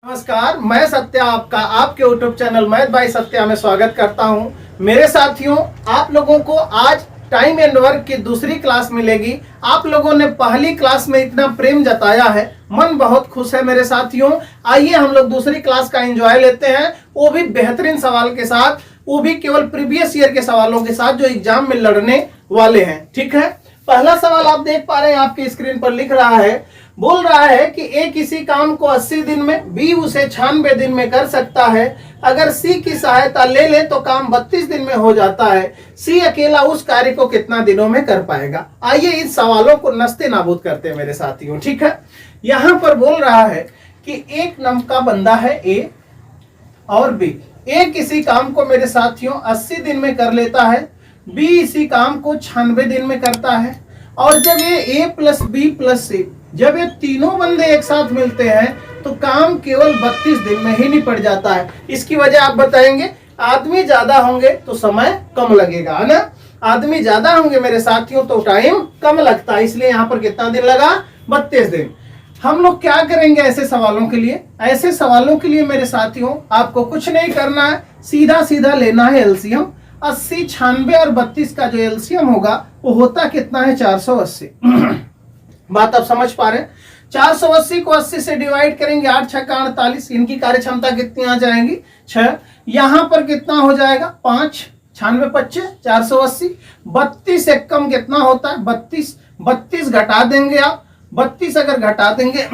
नमस्कार, मैं सत्या आपका आपके YouTube channel math bye Satya में स्वागत करता हूं। मेरे साथियों, आप लोगों को आज टाइम एंड वर्क की दूसरी क्लास मिलेगी। आप लोगों ने पहली क्लास में इतना प्रेम जताया है, मन बहुत खुश है मेरे साथियों। आइए हम लोग दूसरी क्लास का एंजॉय लेते हैं, वो भी बेहतरीन सवाल के साथ, वो भी केवल प्रीवियस ईयर के सवालों के साथ जो एग्जाम में लड़ने वाले हैं। ठीक है, पहला सवाल आप देख पा रहे हैं, आपकी स्क्रीन पर लिख रहा है, बोल रहा है कि ए किसी काम को 80 दिन में, बी उसे 96 दिन में कर सकता है। अगर सी की सहायता ले ले तो काम 32 दिन में हो जाता है। सी अकेला उस कार्य को कितना दिनों में कर पाएगा। आइए इस सवालों को नस्ते नाबूद करते हैं मेरे साथियों। ठीक है, यहां पर बोल रहा है कि एक नाम का बंदा है ए और बी। ए किसी काम को मेरे साथियों 80 दिन में कर लेता है, बी इसी काम को 96 दिन में करता है। और जब ये ए प्लस बी प्लस सी, जब ये तीनों बंदे एक साथ मिलते हैं तो काम केवल 32 दिन में ही निपट जाता है। इसकी वजह आप बताएंगे, आदमी ज्यादा होंगे तो समय कम लगेगा, है ना। आदमी ज्यादा होंगे मेरे साथियों तो टाइम कम लगता है, इसलिए यहाँ पर कितना दिन लगा, 32 दिन। हम लोग क्या करेंगे ऐसे सवालों के लिए? ऐसे सवालों के लिए मेरे साथियों आपको कुछ नहीं करना है, सीधा सीधा लेना है एलसीएम। 80, 96 और 32 का जो एलसीएम होगा वो होता कितना है, 480। बात आप समझ पा रहे हैं? 480 को 80 से डिवाइड करेंगे, 8 छक्का 48, इनकी कार्य क्षमता कितनी आ जाएंगी, 6। यहां पर कितना हो जाएगा, 5, 96 25 480। 32 एक कम कितना होता है, 32। 32 घटा देंगे आप, 32 अगर घटा देंगे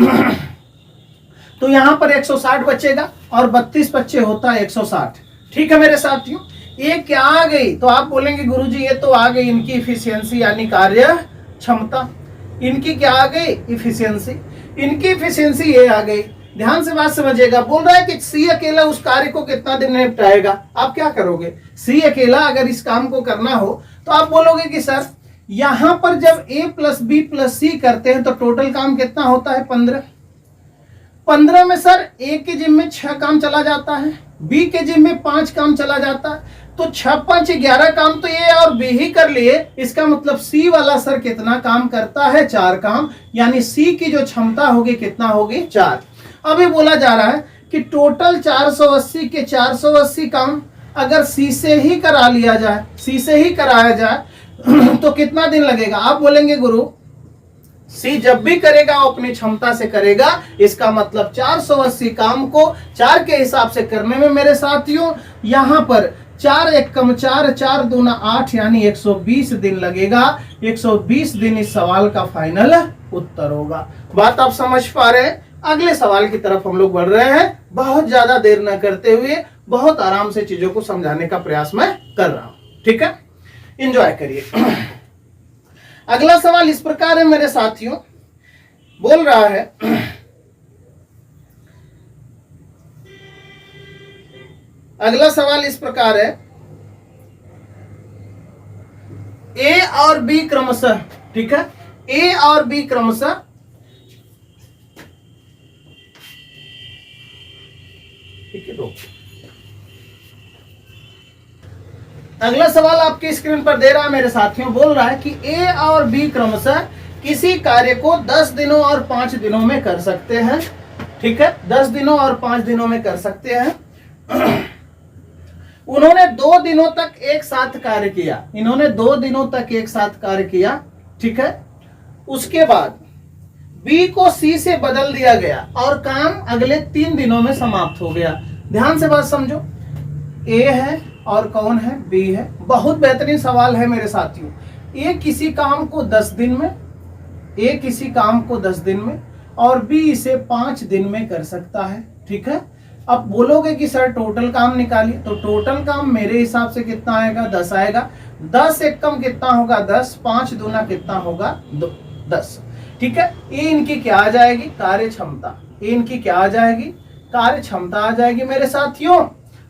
तो यहां पर 160 बचेगा और 32 बच्चे होता है 160। ठीक है मेरे साथियों, ये क्या आ गई? तो आप बोलेंगे गुरुजी ये तो आ गई इनकी इफिशियंसी यानी कार्य क्षमता। इनकी क्या आ गई, इफिशियंसी। इनकी इफिशियंसी ये आ गई। ध्यान से बात समझिएगा, बोल रहा है कि सी अकेला उस कार्य को कितना दिन में निपटाएगा। आप क्या करोगे? सी अकेला अगर इस काम को करना हो तो आप बोलोगे कि सर यहां पर जब ए प्लस बी प्लस सी करते हैं तो टोटल काम कितना होता है, 15। 15 में सर ए के जिम में 6 काम चला जाता है, बी के जिम में 5 काम चला जाता है, तो 6 5 11 काम तो ये और बी ही कर लिए। इसका मतलब सी वाला सर कितना काम करता है, 4 काम, यानी सी की जो क्षमता होगी कितना होगी, 4। अभी बोला जा रहा है कि टोटल 480 के 480 काम अगर सी से ही करा लिया जाए, सी से ही कराया जाए तो कितना दिन लगेगा। आप बोलेंगे गुरु सी जब भी करेगा वो अपनी क्षमता से करेगा, इसका मतलब 480 काम को 4 के हिसाब से करने में मेरे साथियों यहां पर 4 एक कम 4, 4 दूना 8 यानी 120 दिन लगेगा। 120 दिन इस सवाल का फाइनल उत्तर होगा। बात आप समझ पा रहे हैं? अगले सवाल की तरफ हम लोग बढ़ रहे हैं। बहुत ज्यादा देर न करते हुए बहुत आराम से चीजों को समझाने का प्रयास मैं कर रहा हूं। ठीक है, एंजॉय करिए। अगला सवाल इस प्रकार है मेरे साथियों, बोल रहा है अगला सवाल इस प्रकार है, ए और बी क्रमशः, ठीक है, ए और बी क्रमशः ठीक है। अगला सवाल आपकी स्क्रीन पर दे रहा है मेरे साथियों, बोल रहा है कि ए और बी क्रमशः किसी कार्य को 10 दिनों और 5 दिनों में कर सकते हैं। ठीक है, 10 दिनों और 5 दिनों में कर सकते हैं। उन्होंने 2 दिनों तक एक साथ कार्य किया, इन्होंने 2 दिनों तक एक साथ कार्य किया। ठीक है, उसके बाद बी को सी से बदल दिया गया और काम अगले 3 दिनों में समाप्त हो गया। ध्यान से बात समझो, ए है और कौन है, बी है। बहुत बेहतरीन सवाल है मेरे साथियों। ए किसी काम को 10 दिन में, ए किसी काम को 10 दिन में और बी इसे 5 दिन में कर सकता है। ठीक है, अब बोलोगे कि सर टोटल काम निकालिए, तो टोटल काम मेरे हिसाब से कितना आएगा, 10 आएगा। 10 एक कम कितना होगा, 10। 5 दूना कितना होगा, 10। ठीक है, ये इनकी क्या आ जाएगी, कार्य क्षमता। ये इनकी क्या आ जाएगी, कार्य क्षमता आ जाएगी मेरे साथियों।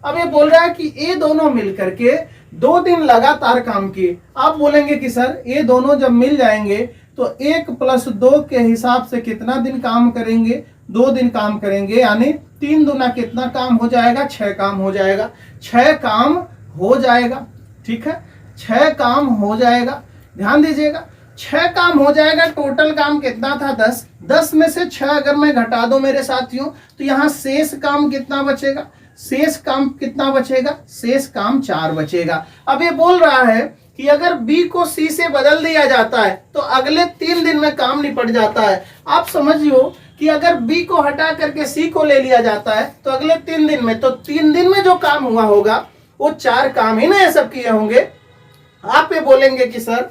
अब ये बोल रहा है कि ये दोनों मिलकर के 2 दिन लगातार काम किए। आप बोलेंगे कि सर ये दोनों जब मिल जाएंगे तो 1 + 2 के हिसाब से कितना दिन काम करेंगे, 2 दिन काम करेंगे, यानी 3 दूना कितना काम हो जाएगा, 6 काम हो जाएगा। 6 काम हो जाएगा। ठीक है, 6 काम हो जाएगा। ध्यान दीजिएगा, 6 काम हो जाएगा। टोटल काम कितना था 10, 10 में से 6 अगर मैं घटा दूं मेरे साथियों तो यहाँ शेष काम कितना बचेगा, शेष काम कितना बचेगा, शेष काम 4 बचेगा। अब ये बोल रहा है कि अगर B को C से बदल दिया जाता है तो अगले 3 दिन में काम निपट जाता है। आप समझियो कि अगर B को हटा करके C को ले लिया जाता है तो अगले 3 दिन में, तो 3 दिन में जो काम हुआ होगा वो 4 काम ही ना ये सब किए होंगे। आप ये बोलेंगे कि सर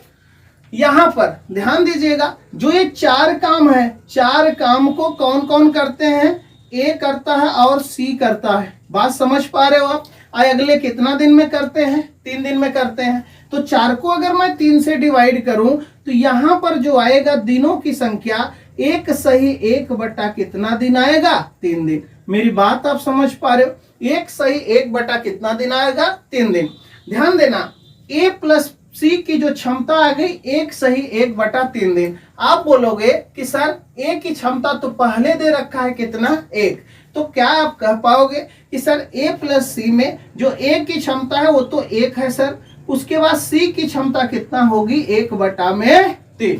यहां पर ध्यान दीजिएगा, जो ये 4 काम है, 4 काम को कौन कौन करते हैं, A करता है और C करता है। बात समझ पा रहे हो आप? अगले कितना दिन में करते हैं, 3 दिन में करते हैं। तो 4 को अगर मैं 3 से डिवाइड करूं तो यहां पर जो आएगा दिनों की संख्या 1 सही 1 बटा कितना दिन आएगा, 3 दिन। मेरी बात आप समझ पा रहे हो? 1 सही 1 बटा कितना दिन आएगा, 3 दिन। ध्यान देना, A प्लस C की जो क्षमता आ गई 1 सही 1 बटा 3 दिन। आप बोलोगे कि सर A की क्षमता तो पहले दे रखा है कितना, 1। तो क्या आप कह पाओगे कि सर A प्लस C में जो A की क्षमता है वो तो 1 है सर, उसके बाद C की क्षमता कितना होगी, 1 बटा में 3।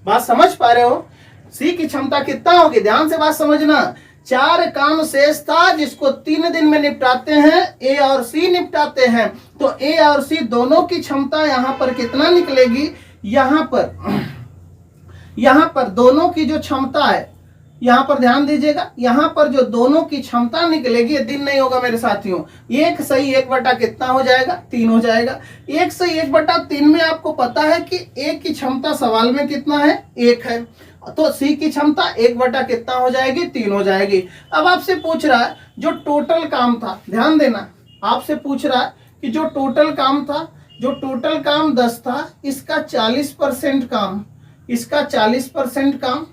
बात समझ पा रहे हो? C की क्षमता कितना होगी, ध्यान से बात समझना। 4 काम शेष था जिसको 3 दिन में निपटाते हैं, A और C निपटाते हैं। तो A और C दोनों की क्षमता यहां पर कितना निकलेगी, यहां पर दोनों की जो क्षमता है, यहां पर ध्यान दीजिएगा, यहां पर जो दोनों की क्षमता निकलेगी, ये दिन नहीं होगा मेरे साथियों। 1 सही 1 बटा कितना हो जाएगा, 3 हो जाएगा। 1 सही 1 बटा 3 में आपको पता है कि A की क्षमता सवाल में कितना है, 1 है। तो C की क्षमता 1 बटा कितना हो जाएगी, 3 हो जाएगी। अब आपसे पूछ रहा है जो टोटल काम था, ध्यान देना, आपसे पूछ रहा है कि जो टोटल काम था, जो टोटल काम 10 था, इसका 40% काम, इसका 40% काम,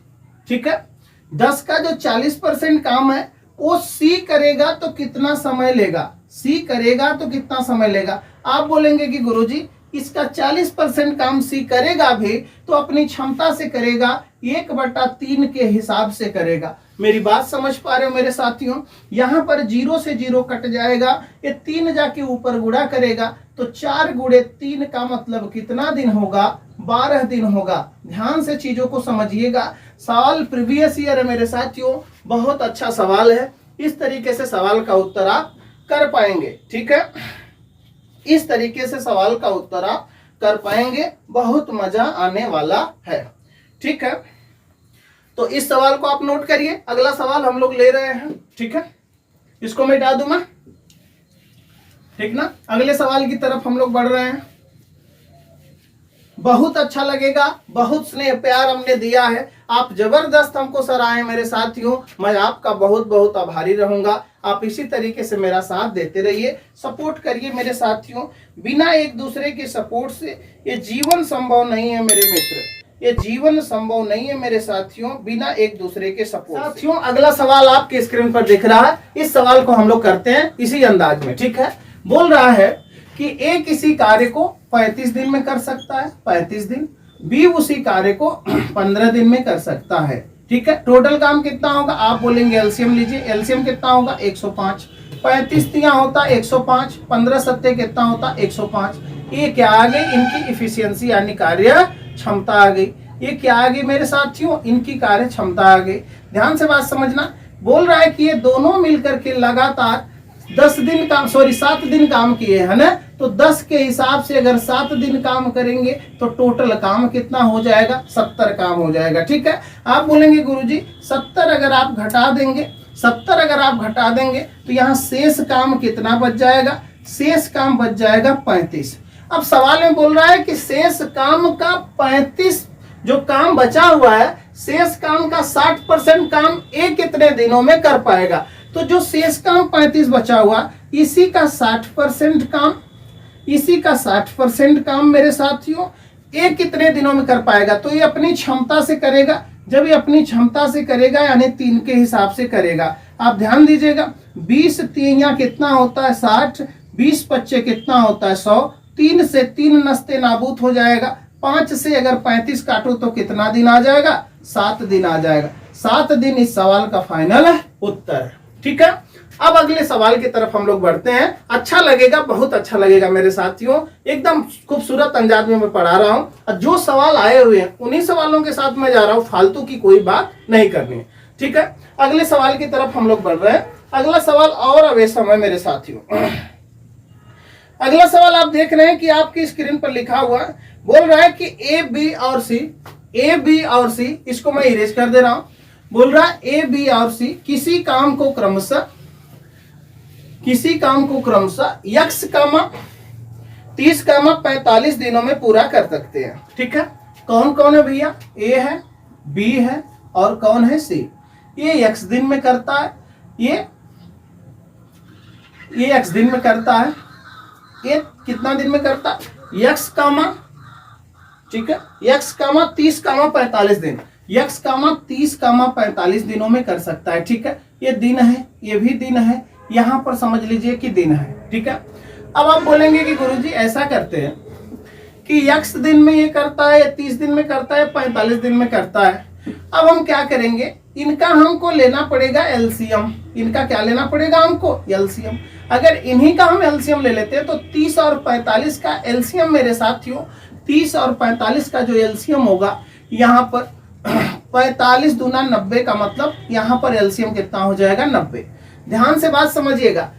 ठीक है। 10 का जो 40% काम है वो C करेगा तो कितना समय लेगा, C करेगा तो कितना समय लेगा। आप बोलेंगे कि गुरुजी इसका 40% काम C करेगा भी तो अपनी क्षमता से करेगा, 1 बटा 3 के हिसाब से करेगा। मेरी बात समझ पा रहे हो मेरे साथियों? यहाँ पर 0 से 0 कट जाएगा, ये 3 जाके ऊपर गुणा करेगा तो 4 गुणे 3 का मतलब कितना दिन होगा, 12 दिन होगा। ध्यान से चीजों को समझिएगा। सवाल प्रीवियस ईयर है मेरे साथियों, बहुत अच्छा सवाल है। इस तरीके से सवाल का उत्तर आप कर पाएंगे, ठीक है। इस तरीके से सवाल का उत्तर आप कर पाएंगे, बहुत मजा आने वाला है, ठीक है। तो इस सवाल को आप नोट करिए। अगला सवाल हम लोग ले रहे हैं, ठीक है, इसको मिटा दूं मैं, ठीक ना। अगले सवाल की तरफ हम लोग बढ़ रहे हैं। बहुत अच्छा लगेगा, बहुत स्नेह प्यार हमने दिया है, आप जबरदस्त हमको सराहे मेरे साथियों। मैं आपका बहुत बहुत आभारी रहूंगा। आप इसी तरीके से मेरा साथ देते रहिए, सपोर्ट करिए मेरे साथियों। बिना एक दूसरे के सपोर्ट से ये जीवन संभव नहीं है मेरे मित्र, ये जीवन संभव नहीं है मेरे साथियों, बिना एक दूसरे के सपोर्ट। साथियों अगला सवाल आपके स्क्रीन पर दिख रहा है, इस सवाल को हम लोग करते हैं इसी अंदाज में, ठीक है। बोल रहा है कि A किसी कार्य को 35 दिन में कर सकता है, 35 दिन, B उसी कार्य को 15 दिन में कर सकता है, ठीक है। टोटल काम कितना होगा, आप बोलेंगे एलसीएम लीजिए, एलसीएम कितना होगा 105, 35 तिया होता 105, 15 सत्ते कितना होता 105। ये क्या आ गई, इनकी इफिशियंसी यानी कार्य क्षमता आ गई। ये क्या आ गई मेरे साथियों, इनकी कार्य क्षमता आ गई। ध्यान से बात समझना। बोल रहा है कि ये दोनों मिलकर के लगातार 7 दिन काम किए है ना, तो 10 के हिसाब से अगर 7 दिन काम करेंगे तो टोटल काम कितना हो जाएगा, 70 काम हो जाएगा, ठीक है। आप बोलेंगे गुरुजी 70 अगर आप घटा देंगे, 70 अगर आप घटा देंगे तो यहाँ शेष काम कितना बच जाएगा, शेष काम बच जाएगा 35। अब सवाल में बोल रहा है कि शेष काम का 35 जो काम बचा हुआ है, शेष काम का 60% काम एक कितने दिनों में कर पाएगा। तो जो शेष काम 35 बचा हुआ, इसी का 60% काम, इसी का 60% काम मेरे साथियों एक कितने दिनों में कर पाएगा। तो ये अपनी क्षमता से करेगा। जब ये अपनी क्षमता से करेगा यानी 3 के हिसाब से करेगा। आप ध्यान दीजिएगा, 20 तिया कितना होता है 60, 20 पच्चे कितना होता है 100, 3 से 3 नस्ते नाबूद हो जाएगा। 5 से अगर 35 काटो तो कितना दिन आ जाएगा, 7 दिन आ जाएगा। 7 दिन इस सवाल का फाइनल उत्तर है, ठीक है, अब अगले सवाल की तरफ हम लोग बढ़ते हैं। अच्छा लगेगा, बहुत अच्छा लगेगा मेरे साथियों, एकदम खूबसूरत अंदाज में मैं पढ़ा रहा हूं और जो सवाल आए हुए हैं उन्हीं सवालों के साथ मैं जा रहा हूं, फालतू की कोई बात नहीं करनी है। ठीक है, अगले सवाल की तरफ हम लोग बढ़ रहे हैं। अगला सवाल और अवेशम है मेरे साथियों। अगला सवाल आप देख रहे हैं कि आपकी स्क्रीन पर लिखा हुआ है, बोल रहा है कि ए बी और सी, इसको मैं इरेज कर दे रहा हूं। बोल रहा है ए बी और सी किसी काम को क्रमशः यक्स कामा 30 कामा 45 दिनों में पूरा कर सकते हैं। ठीक है, कौन कौन है भैया? ए है, बी है और कौन है? सी। ये यक्स दिन में करता है, ये यक्स दिन में करता है, ये कितना दिन में करता है? यक्स कामा, ठीक है, यक्स कामा 30 कामा 45 दिन, यक्स कामा 30 कामा 45 दिनों में कर सकता है। ठीक है, ये दिन है, ये भी दिन है, यहां पर समझ लीजिए कि दिन है। ठीक है, अब आप बोलेंगे कि गुरुजी ऐसा करते हैं कि यक्स दिन में ये करता है, 30 दिन में करता है, 45 दिन में करता है। अब हम क्या करेंगे, इनका हमको लेना पड़ेगा एलसीएम। इनका क्या लेना पड़ेगा हमको? एलसीएम। अगर इन्हीं का हम एलसीएम ले लेते हैं तो 30 और 45 का एलसीएम मेरे साथियों, 30 और 45 का जो एलसीएम होगा यहाँ पर 45 दूना 90 का मतलब यहाँ पर एलसीएम कितना हो जाएगा? 90। ध्यान से बात समझिएगा,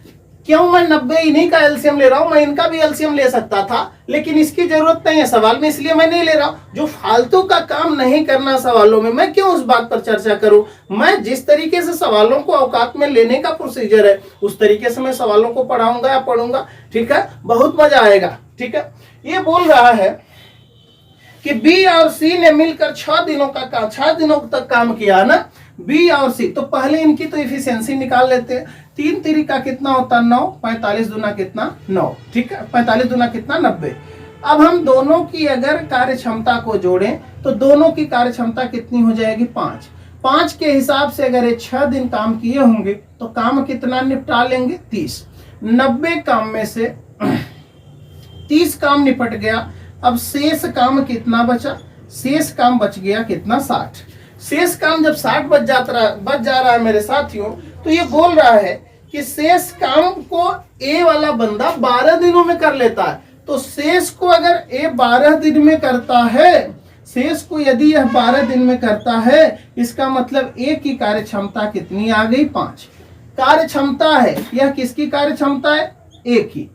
क्यों मैं 90 इन्हीं का एलसीएम ले रहा हूं? मैं इनका भी एलसीएम ले सकता था, लेकिन इसकी जरूरत नहीं है सवाल में, इसलिए मैं नहीं ले रहा हूं। जो फालतू का काम नहीं करना सवालों में, मैं क्यों उस बात पर चर्चा करूं? मैं जिस तरीके से सवालों को औकात में लेने का प्रोसीजर है उस तरीके से मैं सवालों को पढ़ाऊंगा या पढ़ूंगा। ठीक है, बहुत मजा आएगा। ठीक है, ये बोल रहा है कि बी और सी ने मिलकर 6 दिनों तक काम किया ना, बी और सी। तो पहले इनकी तो इफिशियंसी निकाल लेते हैं। 3 3 का कितना होता है? 9। 45 दूना कितना? 9। ठीक है, 45 दूना कितना? 90। अब हम दोनों की अगर कार्य क्षमता को जोड़ें तो दोनों की कार्य क्षमता कितनी हो जाएगी? 5। 5 के हिसाब से अगर ये 6 दिन काम किए होंगे तो काम कितना निपटा लेंगे? 30। 90 काम में से 30 काम निपट गया। अब शेष काम कितना बचा? शेष काम बच गया कितना? 60। शेष काम जब 60 बच जा रहा है मेरे साथियों, तो ये बोल रहा है कि शेष काम को ए वाला बंदा 12 दिनों में कर लेता है। तो शेष को अगर ए 12 दिन में करता है, शेष को यदि यह 12 दिन में करता है, इसका मतलब ए की कार्य क्षमता कितनी आ गई? 5 कार्य क्षमता है। यह किसकी कार्य क्षमता है? ए की।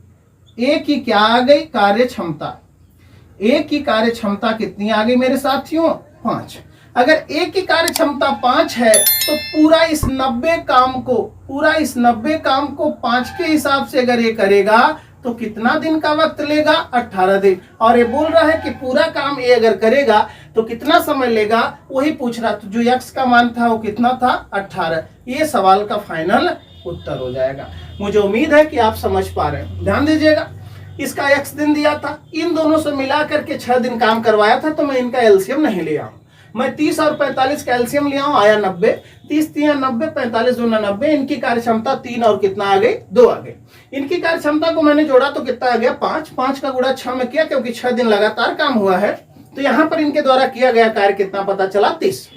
ए की क्या आ गई? कार्य क्षमता। ए की कार्य क्षमता कितनी आ गई मेरे साथियों? 5। अगर ए की कार्य क्षमता 5 है तो पूरा इस 90 काम को 5 के हिसाब से अगर ये करेगा तो कितना दिन का वक्त लेगा? 18 दिन। और ये बोल रहा है कि पूरा काम ये अगर करेगा तो कितना समय लेगा? वही पूछ रहा। तो जो यक्स का मान था वो कितना था? 18। ये सवाल का फाइनल उत्तर हो जाएगा। मुझे उम्मीद है कि आप समझ पा रहे हैं। ध्यान दीजिएगा, इसका यक्स दिन दिया था, इन दोनों से मिला करके 6 दिन काम करवाया था, तो मैं इनका एलसीएम नहीं लिया हूं। मैं 30 और 45 का एलसीएम लिया हूं, आया 90। 30 3 90, 45 दूना 90। इनकी कार्य क्षमता 3 और कितना आ गई? 2 आ गई। इनकी कार्य क्षमता को मैंने जोड़ा तो कितना आ गया? 5। 5 का गुणा 6 में किया, क्योंकि 6 दिन लगातार काम हुआ है। तो यहां पर इनके द्वारा किया गया कार्य कितना पता चला? 30।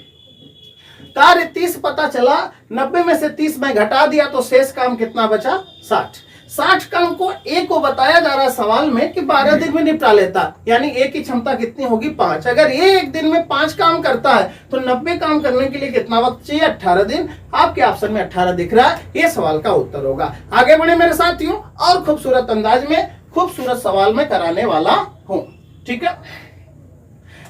कार्य 30 पता चला, 90 में से 30 में घटा दिया तो शेष काम कितना बचा? 60। 60 काम को ए को बताया जा रहा सवाल में कि 12 दिन में निपटा लेता, यानी ए की क्षमता कितनी होगी? 5। अगर ये एक दिन में 5 काम करता है तो 90 काम करने के लिए कितना वक्त चाहिए? 18 दिन। आपके ऑप्शन में 18 दिख रहा है, ये सवाल का उत्तर होगा। आगे बढ़े मेरे साथियों, और खूबसूरत अंदाज में खूबसूरत सवाल में कराने वाला हूं। ठीक है,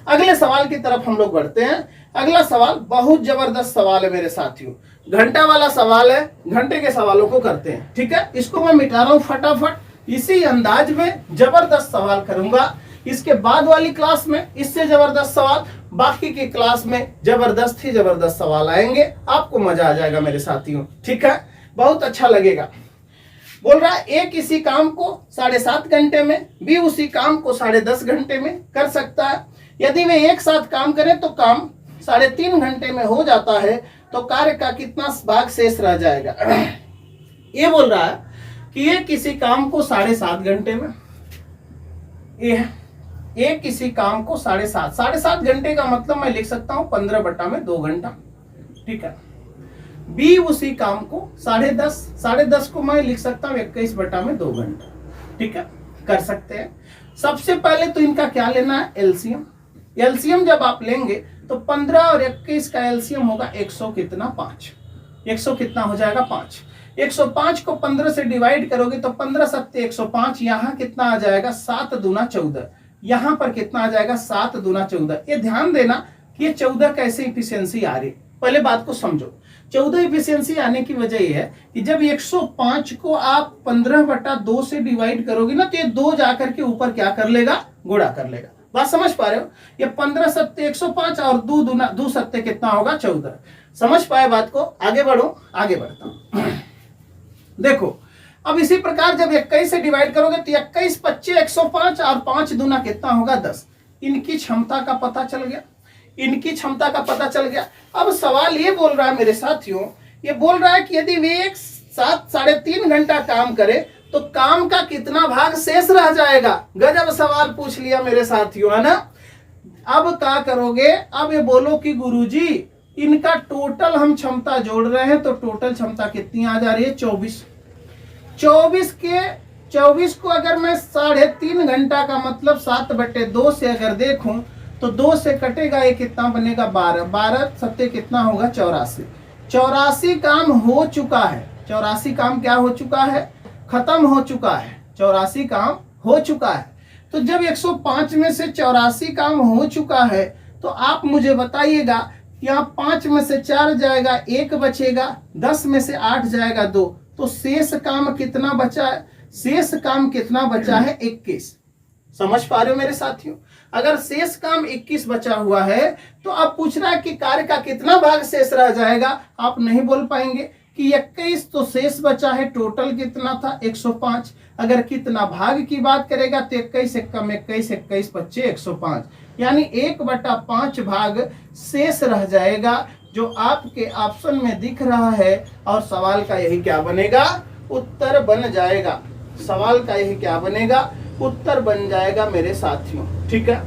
अगले सवाल की तरफ हम लोग बढ़ते हैं। अगला सवाल बहुत जबरदस्त सवाल है मेरे साथियों, घंटा वाला सवाल है। घंटे के सवालों को करते हैं। ठीक है, इसको मैं मिटा रहा हूं फटाफट। इसी अंदाज में जबरदस्त सवाल करूंगा। इसके बाद वाली क्लास में इससे जबरदस्त सवाल, बाकी की क्लास में जबरदस्त ही जबरदस्त सवाल आएंगे। आपको मजा आ जाएगा मेरे साथियों। ठीक है, बहुत अच्छा लगेगा। बोल रहा है ए किसी काम को 7.5 घंटे में, बी उसी काम को 10.5 घंटे में कर सकता है। यदि वे एक साथ काम करें तो काम 3.5 घंटे में हो जाता है, तो कार्य का कितना भाग शेष रह जाएगा? ये बोल रहा है कि ये किसी काम को 7.5 घंटे में, ये किसी काम को 7.5 घंटे का मतलब मैं लिख सकता हूं 15/2 घंटा। ठीक है, बी उसी काम को 10:30 को मैं लिख सकता हूँ 21/2 घंटा। ठीक है, कर सकते हैं। सबसे पहले तो इनका क्या लेना है, एलसीएम। एलसीएम जब आप लेंगे तो 15 और 21 का एलसीएम होगा 100 कितना 5। 100 कितना हो जाएगा 5। 105 को 15 से डिवाइड करोगे तो 15 सत्ते 105। यहाँ कितना आ जाएगा 7 दूना 14। यहाँ पर कितना आ जाएगा 7 दूना 14। ये ध्यान देना कि ये 14 कैसे इफिशियंसी आ रही। पहले बात को समझो। 14 इफिशियंसी आने की वजह यह है कि जब 105 को आप 15/2 से डिवाइड करोगे ना तो ये 2 जाकर के ऊपर क्या कर लेगा, गुणा कर लेगा। बात समझ पा रहे हो? ये 15 सत्ते 105 और 2 सत्ते कितना होगा 14। समझ पाए बात को? आगे बढ़ो, आगे बढ़ता हूं। देखो अब इसी प्रकार जब 21 से डिवाइड करोगे तो 21 25 105 और 5 दूना कितना होगा 10। इनकी क्षमता का पता चल गया, इनकी क्षमता का पता चल गया। अब सवाल ये बोल रहा है मेरे साथियों, ये बोल रहा है कि यदि वे एक साथ 3.5 घंटा काम करे तो काम का कितना भाग शेष रह जाएगा। गजब सवाल पूछ लिया मेरे साथियों, है ना। अब क्या करोगे, अब ये बोलो कि गुरुजी इनका टोटल हम क्षमता जोड़ रहे हैं तो टोटल क्षमता कितनी आ जा रही है 24। 24 को अगर मैं 3.5 घंटा का मतलब 7/2 से अगर देखूं तो 2 से कटेगा, ये कितना बनेगा 12। 12 सत्ते कितना होगा 84। 84 काम हो चुका है। 84 काम क्या हो चुका है, खत्म हो चुका है। 84 काम हो चुका है। तो जब 105 में से 84 काम हो चुका है तो आप मुझे बताइएगा, यहाँ 5 में से 4 जाएगा, 1 बचेगा, 10 में से 8 जाएगा 2, तो शेष काम कितना बचा है, शेष काम कितना बचा है 21। समझ पा रहे हो मेरे साथियों? अगर शेष काम 21 बचा हुआ है तो अब पूछ रहा है कि कार्य का कितना भाग शेष रह जाएगा। आप नहीं बोल पाएंगे कि 21 तो शेष बचा है, टोटल कितना था 105। अगर कितना भाग की बात करेगा तो 21 एकम 21, 21 25 105, यानी 1/5 भाग शेष रह जाएगा, जो आपके ऑप्शन में दिख रहा है। और सवाल का यही क्या बनेगा, उत्तर बन जाएगा। सवाल का यही क्या बनेगा, उत्तर बन जाएगा मेरे साथियों। ठीक है,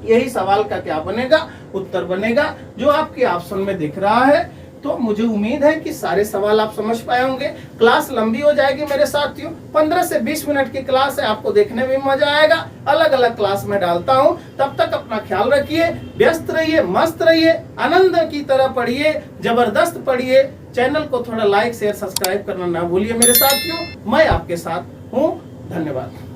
यही सवाल का क्या बनेगा, उत्तर बनेगा, जो आपके ऑप्शन में दिख रहा है। तो मुझे उम्मीद है कि सारे सवाल आप समझ पाए होंगे। क्लास लंबी हो जाएगी मेरे साथियों, 15 से 20 मिनट की क्लास है, आपको देखने में मजा आएगा। अलग अलग क्लास में डालता हूं, तब तक अपना ख्याल रखिए, व्यस्त रहिए, मस्त रहिए, आनंद की तरह पढ़िए, जबरदस्त पढ़िए। चैनल को थोड़ा लाइक शेयर सब्सक्राइब करना ना भूलिए मेरे साथियों। मैं आपके साथ हूँ। धन्यवाद।